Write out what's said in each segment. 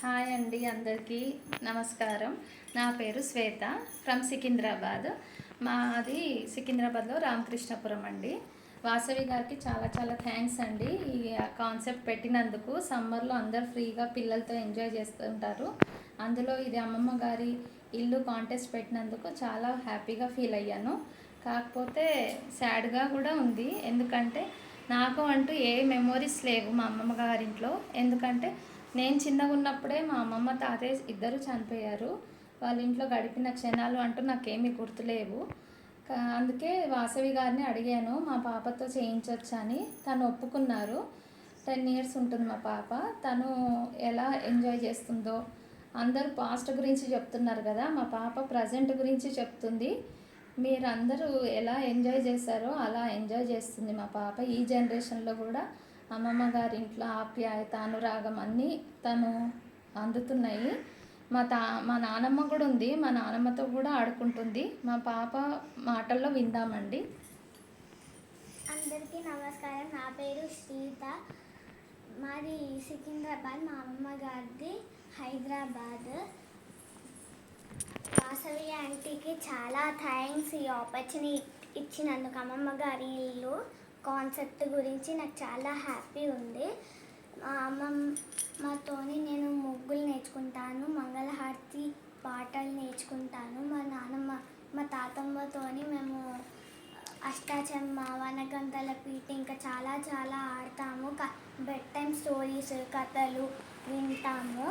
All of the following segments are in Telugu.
హాయ్ అండి, అందరికీ నమస్కారం. నా పేరు శ్వేత ఫ్రమ్ సికింద్రాబాద్. మాది సికింద్రాబాద్లో రామకృష్ణపురం అండి. వాసవి గారికి చాలా చాలా థ్యాంక్స్ అండి. ఈ కాన్సెప్ట్ పెట్టినందుకు. సమ్మర్లో అందరు ఫ్రీగా పిల్లలతో ఎంజాయ్ చేస్తుంటారు. అందులో ఇది అమ్మమ్మ గారి ఇల్లు కాంటెస్ట్ పెట్టినందుకు చాలా హ్యాపీగా ఫీల్ అయ్యాను. కాకపోతే సాడ్గా కూడా ఉంది. ఎందుకంటే నాకు అంటూ ఏ మెమోరీస్ లేవు మా అమ్మమ్మ గారింట్లో. ఎందుకంటే నేను చిన్నగా ఉన్నప్పుడే మా అమ్మమ్మ తాతయ్య ఇద్దరు చనిపోయారు. వాళ్ళ ఇంట్లో గడిపిన క్షణాలు అంటూ నాకేమీ గుర్తులేవు. అందుకే వాసవి గారిని అడిగాను మా పాపతో చేయించవచ్చని. తను ఒప్పుకున్నారు. 10 ఇయర్స్ ఉంటుంది మా పాప. తను ఎలా ఎంజాయ్ చేస్తుందో, అందరూ పాస్ట్ గురించి చెప్తున్నారు కదా, మా పాప ప్రజెంట్ గురించి చెప్తుంది. మీరందరూ ఎలా ఎంజాయ్ చేశారో అలా ఎంజాయ్ చేస్తుంది మా పాప. ఈ జనరేషన్లో కూడా అమ్మమ్మ గారి ఇంట్లో ఆప్యాయత, అనురాగం అన్నీ తను అందుతున్నాయి. మా నానమ్మ కూడా ఉంది. మా నానమ్మతో కూడా ఆడుకుంటుంది. మా పాప మాటల్లో విందామండి. అందరికీ నమస్కారం. నా పేరు శ్రీత. మాది సికింద్రాబాద్. మా అమ్మమ్మ గారిది హైదరాబాద్. వాసవి ఆంటీకి చాలా థ్యాంక్స్ ఈ ఆపర్చునిటీ ఇచ్చినందుకు. అమ్మమ్మ గారి ఇల్లు కాన్సెప్ట్ గురించి నాకు చాలా హ్యాపీ ఉంది. మా అమ్మమ్మతోని నేను ముగ్గులు నేర్చుకుంటాను, మంగళహారతి పాటలు నేర్చుకుంటాను. మా తాతమ్మతోని మేము అష్టాచెమ్మ, వనగంటల పీట ఇంకా చాలా చాలా ఆడతాము. బెడ్ టైం స్టోరీస్, కథలు వింటాము.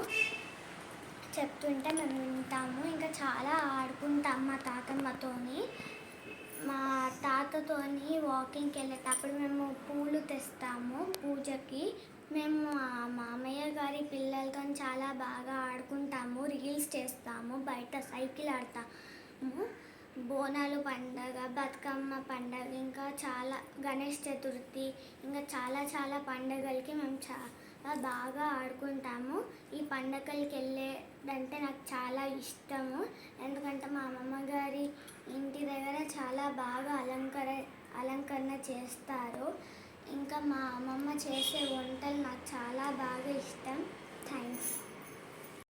చెప్తుంటే మేము వింటాము. ఇంకా చాలా ఆడుకుంటాము మా తాతమ్మతోని. మా తాతతోని వాకింగ్కి వెళ్ళేటప్పుడు మేము పూలు తెస్తాము పూజకి. మేము మామయ్య గారి పిల్లలతో చాలా బాగా ఆడుకుంటాము, రీల్స్ చేస్తాము, బయట సైకిల్ ఆడతాము. బోనాలు పండగ, బతుకమ్మ పండగ, ఇంకా చాలా గణేష్ చతుర్థి, ఇంకా చాలా చాలా పండగలకి మేము చాలా బాగా ఆడుకుంటాము. ఈ పండగలకి వెళ్ళేదంటే నాకు చాలా ఇష్టము. ఎందుకంటే మా అమ్మమ్మ గారి ఇంటి దగ్గర చాలా బాగా అలంకరణ చేస్తారు. ఇంకా మా అమ్మమ్మ చేసే వంటలు నాకు చాలా బాగా ఇష్టం. థ్యాంక్స్.